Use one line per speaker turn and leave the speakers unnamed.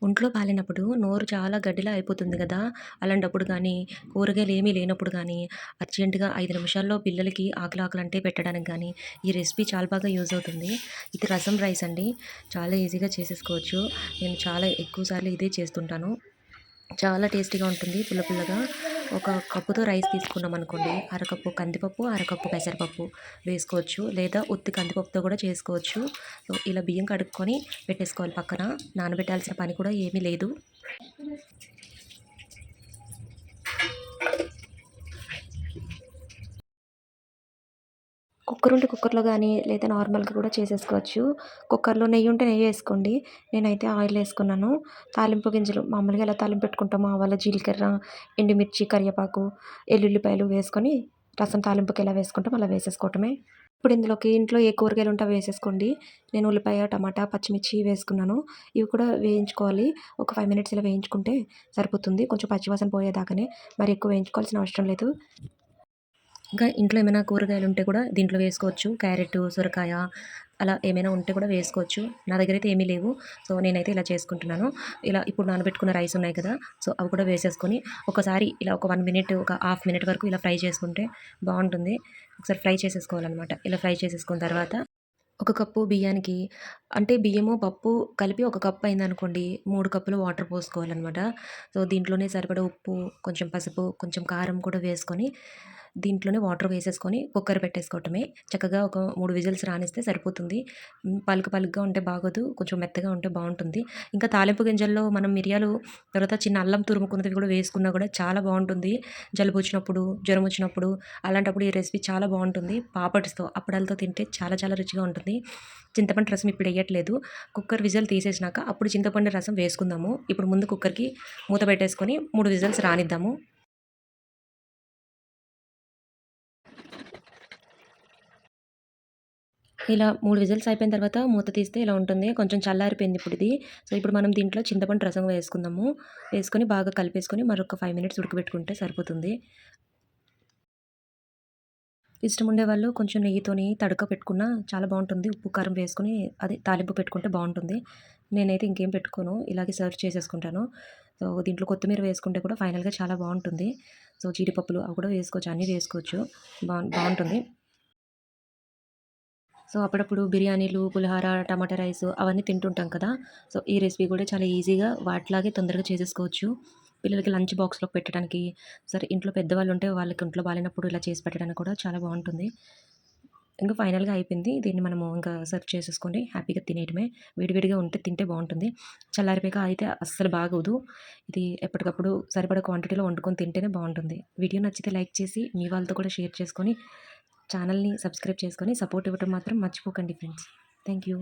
ఒంట్లో బాలేనప్పుడు నోరు చాలా గడ్డిలా అయిపోతుంది గదా! అలాంటప్పుడు గానీ, కూరగాయలేమీ లేనప్పుడు గానీ, అర్జెంట్‌గా 5 నిమిషాల్లో పిల్లలకి ఆకలాకలంటే పెట్టడానికి గానీ, ఈ రెసిపీ చాలా బాగా యూజ్ అవుతుంది. ఇది రసం రైస్ అండి. చాలా ఈజీగా చేసేసుకోవచ్చు. నేను చాలా ఎక్కువ సార్లు ఇదే చేస్తుంటాను. చాలా టేస్టీగా ఉంటుంది పుల్ల పుల్లగా. ఒక కప్పుతో రైస్ తీసుకున్నామనుకోండి, అరకప్పు కందిపప్పు, అరకప్పు పెసరపప్పు వేసుకోవచ్చు. లేదా ఉత్తి కందిపప్పుతో కూడా చేసుకోవచ్చు. సో, ఇలా బియ్యం కడుక్కొని పెట్టేసుకోవాలి పక్కన. నానబెట్టాల్సిన పని కూడా ఏమీ లేదు. కుక్కర్ ఉంటే కుక్కర్‌లో గానీ, లేదా నార్మల్‌గా కూడా చేసేసుకోవచ్చు. కుక్కర్‌లో నెయ్యుంటే నెయ్యేసుకోండి. నేనైతే ఆయిలేసుకున్నాను. తాలింపు గింజలు మామూలుగా ఎలా తాలింపు పెట్టుకుంటామో ఆవాలు, జీలకర్ర, ఎండుమిర్చి, కరివేపాకు, ఎల్లుల్లిపాయలు వేసుకొని రసం తాలింపుకి ఎలా వేసుకుంటామో అలా వేసేసుకోవటమే. ఇప్పుడు ఇందులోకి ఇంట్లో ఏ కూరగాయలుంటే అవి వేసేసుకోండి. నేను ఉల్లిపాయ, టమాటా, పచ్చిమిర్చి వేసుకున్నాను. ఇవి కూడా వేయించుకోవాలి. ఒక 5 మినిట్స్ ఇలా వేయించుకుంటే సరిపోతుంది. కొంచెం పచ్చివాసన పోయేదాకానే. మరి ఎక్కువ వేయించుకోవాల్సిన అవసరం లేదు. ఇంకా ఇంట్లో ఏమైనా కూరగాయలుంటే కూడా దీంట్లో వేసుకోవచ్చు. క్యారెట్టు, సొరకాయ అలా ఏమైనా ఉంటే కూడా వేసుకోవచ్చు. నా దగ్గరైతే ఏమీ లేవు. సో, నేనైతే ఇలా చేసుకుంటున్నాను. ఇలా ఇప్పుడు నానబెట్టుకున్న రైస్ ఉన్నాయి కదా! సో, అవి కూడా వేసేసుకొని ఒకసారి ఇలా ఒక 1 మినిట్, ఒక హాఫ్ మినిట్ వరకు ఇలా ఫ్రై చేసుకుంటే బావుంటుంది. ఒకసారి ఫ్రై చేసేసుకోవాలనమాట. ఇలా ఫ్రై చేసేసుకున్న తర్వాత ఒక కప్పు బియ్యానికి అంటే బియ్యము, పప్పు కలిపి ఒక కప్ అయిందనుకోండి, 3 కప్పులు వాటర్ పోసుకోవాలనమాట. సో, దీంట్లోనే సరిపడా ఉప్పు, కొంచెం పసుపు, కొంచెం కారం కూడా వేసుకొని, దీంట్లోనే వాటర్ వేసేసుకొని కుక్కర్ పెట్టేసుకోవటమే. చక్కగా ఒక 3 విజిల్స్ రానిస్తే సరిపోతుంది. పలుకుగా ఉంటే బాగోదు. కొంచెం మెత్తగా ఉంటే బావుంటుంది. ఇంకా తాలింపు గింజల్లో మనం మిరియాలు, తర్వాత చిన్న అల్లం తురుముకున్నది కూడా వేసుకున్నా కూడా చాలా బావుంటుంది. జలుబొచ్చినప్పుడు, జ్వరమొచ్చినప్పుడు అలాంటప్పుడు ఈ రెసిపీ చాలా బావుంటుంది. పాపడ్స్‌తో, అప్పడాలతో తింటే చాలా చాలా రుచిగా ఉంటుంది. చింతపండు రసం ఇప్పుడెయ్యట్లేదు. కుక్కర్ విజిల్ తీసేసినాక అప్పుడు చింతపండు రసం వేసుకుందాము. ఇప్పుడు ముందు కుక్కర్‌కి మూత పెట్టేసుకొని 3 విజిల్స్ రానిద్దాము. ఇలా 3 విజిల్స్ అయిపోయిన తర్వాత మూత తీస్తే ఇలా ఉంటుంది. కొంచెం చల్లారిపోయింది ఇప్పుడిది. సో, ఇప్పుడు మనం దీంట్లో చింతపండు రసం వేసుకుందాము. వేసుకొని బాగా కలిపేసుకొని మరొక 5 మినిట్స్ ఉడకబెట్టుకుంటే సరిపోతుంది. ఇష్టం ఉండేవాళ్ళు కొంచెం నెయ్యితోని తడక పెట్టుకున్నా చాలా బావుంటుంది. ఉప్పు, కారం వేసుకొని అదే తాలింపు పెట్టుకుంటే బావుంటుంది. నేనైతే ఇంకేం పెట్టుకోను. ఇలాగే సర్వ్ చేసేసుకుంటాను. సో, దీంట్లో కొత్తిమీర వేసుకుంటే కూడా ఫైనల్‌గా చాలా బావుంటుంది. సో, జీడిపప్పులు అవి కూడా వేసుకోవచ్చు. అన్నీ వేసుకోవచ్చు. బావుంటుంది. సో, అప్పుడప్పుడు బిర్యానీలు, పులిహోర, టమాటా రైసు అవన్నీ తింటుంటాం కదా! సో, ఈ రెసిపీ కూడా చాలా ఈజీగా వాటిలాగే తొందరగా చేసేసుకోవచ్చు. పిల్లలకి లంచ్ బాక్స్‌లోకి పెట్టడానికి, సరే ఇంట్లో పెద్దవాళ్ళుంటే వాళ్ళకి ఒంట్లో బాలేనప్పుడు ఇలా చేసి పెట్టడానికి కూడా చాలా బావుంటుంది. ఇంక ఫైనల్‌గా అయిపోయింది. దీన్ని మనము ఇంకా సర్వ్ చేసేసుకొని హ్యాపీగా తినేయటమే. వేడివేడిగా ఉంటే తింటే బావుంటుంది. చల్లారిపోయాక అయితే అస్సలు బాగోదు. ఇది ఎప్పటికప్పుడు సరిపడా క్వాంటిటీలో వండుకొని తింటేనే బావుంటుంది. వీడియో నచ్చితే లైక్ చేసి మీ వాళ్ళతో కూడా షేర్ చేసుకొని ఛానల్‌ని సబ్స్క్రైబ్ చేసుకొని సపోర్ట్ ఇవ్వటం మాత్రం మర్చిపోకండి ఫ్రెండ్స్. Thank you.